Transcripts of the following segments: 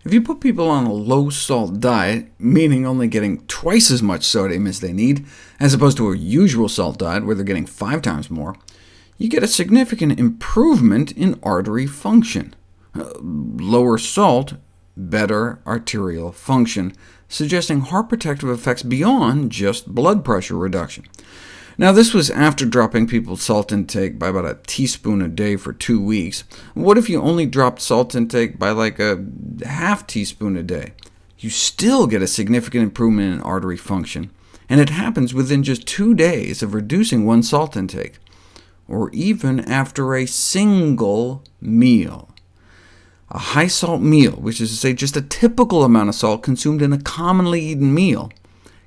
If you put people on a low-salt diet, meaning only getting twice as much sodium as they need, as opposed to a usual salt diet where they're getting 5 times more, you get a significant improvement in artery function. Lower salt, better arterial function, suggesting heart protective effects beyond just blood pressure reduction. Now, this was after dropping people's salt intake by about a teaspoon a day for 2 weeks. What if you only dropped salt intake by like a half teaspoon a day? You still get a significant improvement in artery function, and it happens within just 2 days of reducing one's salt intake, or even after a single meal. A high-salt meal, which is to say just a typical amount of salt consumed in a commonly eaten meal,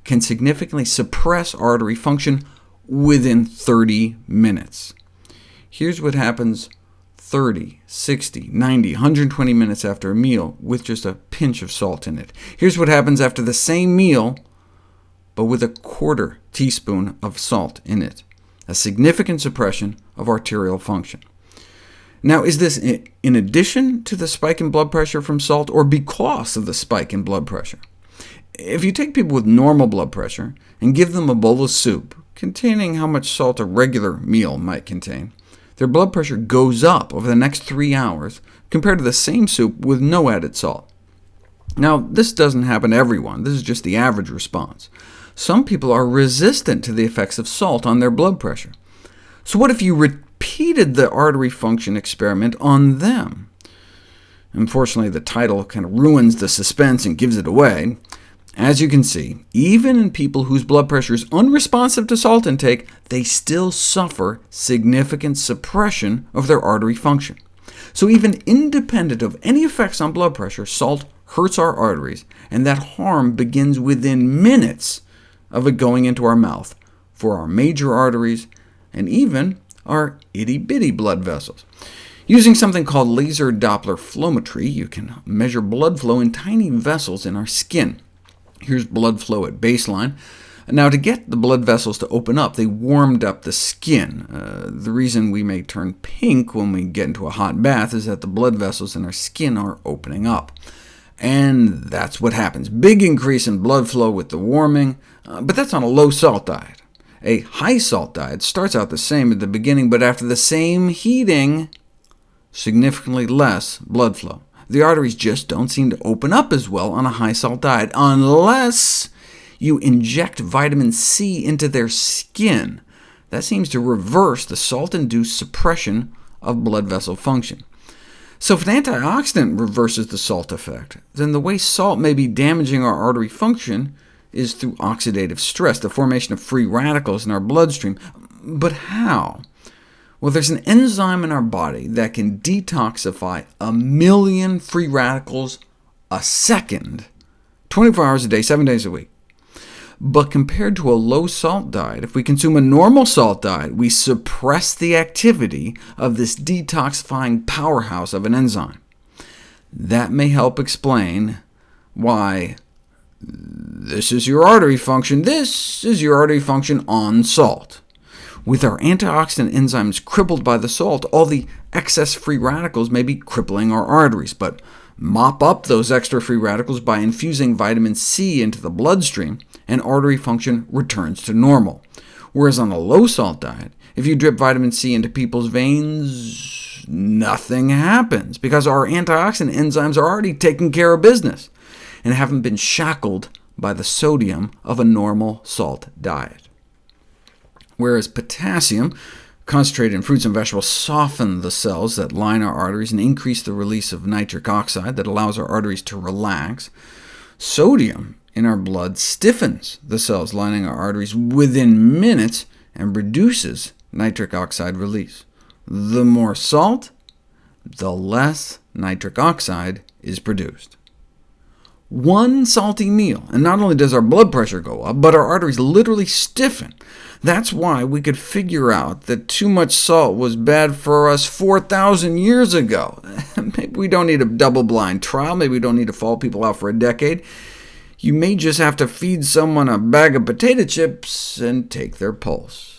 can significantly suppress artery function within 30 minutes. Here's what happens 30, 60, 90, 120 minutes after a meal with just a pinch of salt in it. Here's what happens after the same meal, but with a quarter teaspoon of salt in it. A significant suppression of arterial function. Now, is this in addition to the spike in blood pressure from salt, or because of the spike in blood pressure? If you take people with normal blood pressure and give them a bowl of soup, containing how much salt a regular meal might contain, their blood pressure goes up over the next 3 hours compared to the same soup with no added salt. Now, this doesn't happen to everyone. This is just the average response. Some people are resistant to the effects of salt on their blood pressure. So what if you repeated the artery function experiment on them? Unfortunately, the title kind of ruins the suspense and gives it away. As you can see, even in people whose blood pressure is unresponsive to salt intake, they still suffer significant suppression of their artery function. So even independent of any effects on blood pressure, salt hurts our arteries, and that harm begins within minutes of it going into our mouth for our major arteries and even our itty-bitty blood vessels. Using something called laser Doppler flowmetry, you can measure blood flow in tiny vessels in our skin. Here's blood flow at baseline. Now, to get the blood vessels to open up, they warmed up the skin. The reason we may turn pink when we get into a hot bath is that the blood vessels in our skin are opening up. And that's what happens. Big increase in blood flow with the warming, but that's on a low-salt diet. A high-salt diet starts out the same at the beginning, but after the same heating, significantly less blood flow. The arteries just don't seem to open up as well on a high-salt diet, unless you inject vitamin C into their skin. That seems to reverse the salt-induced suppression of blood vessel function. So if an antioxidant reverses the salt effect, then the way salt may be damaging our artery function is through oxidative stress, the formation of free radicals in our bloodstream. But how? Well, there's an enzyme in our body that can detoxify 1 million free radicals a second, 24 hours a day, 7 days a week. But compared to a low-salt diet, if we consume a normal salt diet, we suppress the activity of this detoxifying powerhouse of an enzyme. That may help explain why this is your artery function on salt. With our antioxidant enzymes crippled by the salt, all the excess free radicals may be crippling our arteries, but mop up those extra free radicals by infusing vitamin C into the bloodstream, and artery function returns to normal. Whereas on a low-salt diet, if you drip vitamin C into people's veins, nothing happens, because our antioxidant enzymes are already taking care of business, and haven't been shackled by the sodium of a normal salt diet. Whereas potassium, concentrated in fruits and vegetables, soften the cells that line our arteries and increase the release of nitric oxide that allows our arteries to relax, sodium in our blood stiffens the cells lining our arteries within minutes and reduces nitric oxide release. The more salt, the less nitric oxide is produced. One salty meal, and not only does our blood pressure go up, but our arteries literally stiffen. That's why we could figure out that too much salt was bad for us 4,000 years ago. Maybe we don't need a double-blind trial. Maybe we don't need to follow people out for a decade. You may just have to feed someone a bag of potato chips and take their pulse.